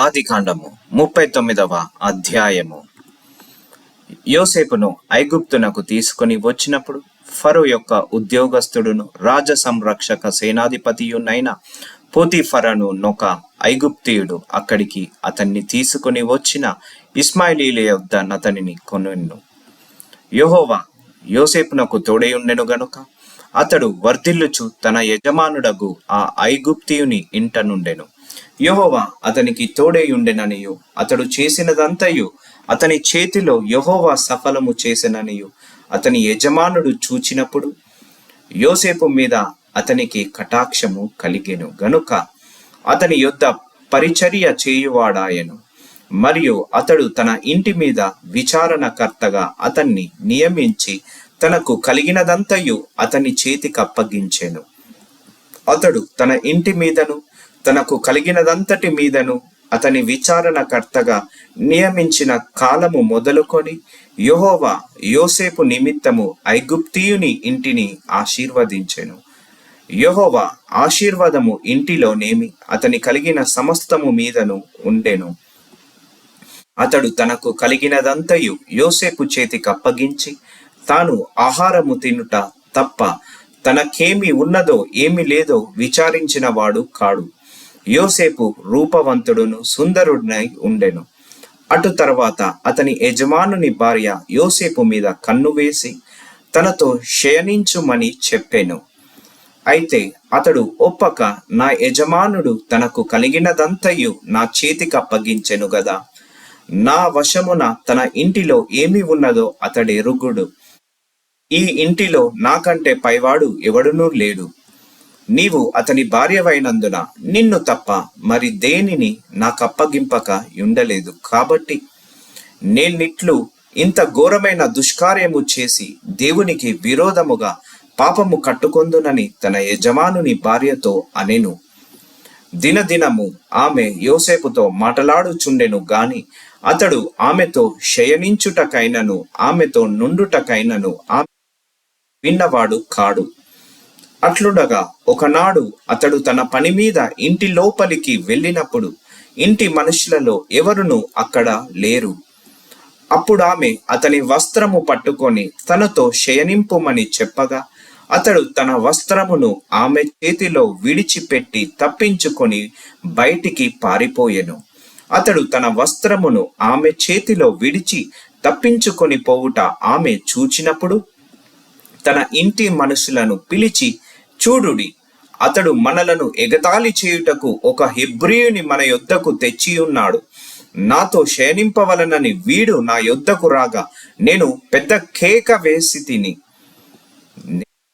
ఆదికాండము 39వ అధ్యాయము. యోసేపును ఐగుప్తునకు తీసుకొని వచ్చినప్పుడు ఫరో యొక్క ఉద్యోగస్తుడును రాజ సంరక్షక సేనాధిపతియునైన పోతీఫరను నొక ఐగుప్తీయుడు అక్కడికి అతన్ని తీసుకొని వచ్చిన ఇష్మాయేలీయుల యొద్ద అతనిని కొనెను. యెహోవా యోసేపునకు తోడైయుండెను గనుక అతడు వర్ధిల్లుచు తన యజమానుడగు ఆ ఐగుప్తీయుని ఇంట నుండెను. యెహోవా అతనికి తోడైయుండెననియు అతడు చేసినదంతయు అతని చేతిలో యెహోవా సఫలము చేసెననియు అతని యజమానుడు చూచినప్పుడు యోసేపు మీద అతనికి కటాక్షము కలిగెను గనుక అతని యొద్ద పరిచర్య చేయువాడాయెను. మరియు అతడు తన ఇంటి మీద విచారణకర్తగా అతన్ని నియమించి తనకు కలిగినదంతయు అతని చేతికప్పగించెను. అతడు తన ఇంటి మీదను తనకు కలిగినదంతటి మీదను అతని విచారణకర్తగా నియమించిన కాలము మొదలుకొని యెహోవా యోసేపు నిమిత్తము ఐగుప్తీయుని ఇంటిని ఆశీర్వదించెను. యెహోవా ఆశీర్వాదము ఇంటిలోనేమి అతని కలిగిన సమస్తము మీదను ఉండెను. అతడు తనకు కలిగినదంతయు యోసేపు చేతికప్పగించి తాను ఆహారము తినుట తప్ప తనకేమి ఉన్నదో ఏమి లేదో విచారించిన వాడు కాడు. యోసేపు రూపవంతుడును సుందరుడినై ఉండెను. అటు తర్వాత అతని యజమానుని భార్య యోసేపు మీద కన్ను వేసి తనతో శయనించుమని చెప్పెను. అయితే అతడు ఒప్పక నా యజమానుడు తనకు కలిగినదంతయు నా చేతికప్పగించెను గదా, నా వశమున తన ఇంటిలో ఏమి ఉన్నదో అతడెరుగుడు. ఈ ఇంటిలో నాకంటే పైవాడు ఎవడునూ లేడు. నీవు అతని భార్యవైనందున నిన్ను తప్ప మరి దేనిని నాకప్పగింపక ఉండలేదు. కాబట్టి నేనిట్లు ఇంత ఘోరమైన దుష్కార్యము చేసి దేవునికి విరోధముగా పాపము కట్టుకొందునని తన యజమానుని భార్యతో అనెను. దినదినము ఆమె యోసేపుతో మాటలాడుచుండెను గాని అతడు ఆమెతో శయనించుటకైనను ఆమెతో నుండుటకైనను ఆమె విన్నవాడు కాడు. అట్లుండగా ఒకనాడు అతడు తన పని మీద ఇంటి లోపలికి వెళ్ళినప్పుడు ఇంటి మనుషులలో ఎవరునూ అక్కడ లేరు. అప్పుడు ఆమె అతని వస్త్రము పట్టుకొని తనతో శయనింపుమని చెప్పగా అతడు తన వస్త్రమును ఆమె చేతిలో విడిచిపెట్టి తప్పించుకొని బయటికి పారిపోయెను. అతడు తన వస్త్రమును ఆమె చేతిలో విడిచి తప్పించుకొని పోవుట ఆమె చూచినప్పుడు తన ఇంటి మనుషులను పిలిచి, చూడుడి, అతడు మనలను ఎగతాళి చేయుటకు ఒక హెబ్రీయుని మన యొద్దకు తెచ్చియున్నాడు. నాతో శయనింపవలనని వీడు నా యొద్దకు రాగా నేను పెద్ద కేక వేసి తిని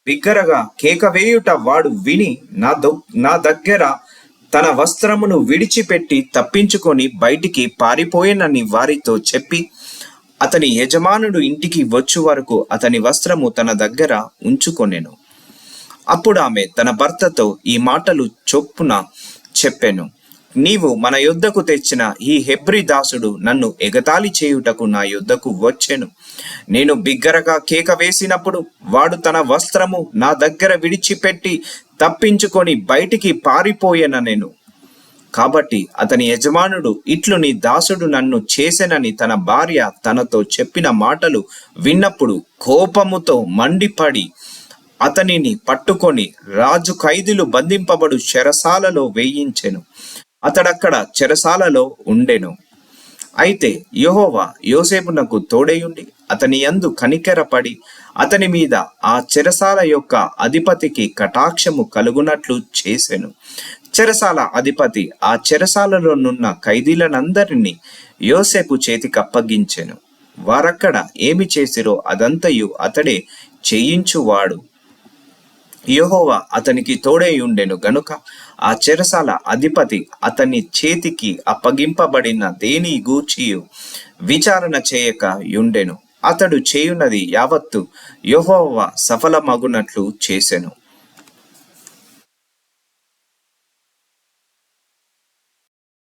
బిగ్గరగా కేక వేయుట వాడు విని నా దగ్గర తన వస్త్రమును విడిచిపెట్టి తప్పించుకొని బయటికి పారిపోయేనని వారితో చెప్పి అతని యజమానుడు ఇంటికి వచ్చు వరకు అతని వస్త్రము తన దగ్గర ఉంచుకొనెను. అప్పుడు ఆమె తన భర్తతో ఈ మాటలు చొప్పున చెప్పెను, నీవు మన యొద్దకు తెచ్చిన ఈ హెబ్రీ దాసుడు నన్ను ఎగతాళి చేయుటకు నా యొద్దకు వచ్చెను. నేను బిగ్గరగా కేక వేసినప్పుడు వాడు తన వస్త్రము నా దగ్గర విడిచిపెట్టి తప్పించుకొని బయటికి పారిపోయెననెను. కాబట్టి అతని యజమానుడు ఇట్లు నీ దాసుడు నన్ను చేసెనని తన భార్య తనతో చెప్పిన మాటలు విన్నప్పుడు కోపముతో మండిపడి అతనిని పట్టుకొని రాజు ఖైదీలు బంధింపబడు చెరసాలలో వేయించెను. అతడక్కడ చెరసాలలో ఉండెను. అయితే యెహోవా యోసేపునకు తోడైయుండి అతని యందు కనికెరపడి అతని మీద ఆ చెరసాల యొక్క అధిపతికి కటాక్షము కలుగునట్లు చేసెను. చెరసాల అధిపతి ఆ చెరసాలలో నున్న ఖైదీలనందరినీ యోసేపు చేతికప్పగించెను. వారక్కడ ఏమి చేసిరో అదంతయు అతడే చేయించువాడు. యెహోవా అతనికి తోడైయుండెను గనుక ఆ చెరసాల అధిపతి అతని చేతికి అప్పగింపబడిన దేని గూర్చియు విచారణ చేయక యుండెను. అతడు చేయున్నది యావత్తు యెహోవా సఫలమగునట్లు చేసెను.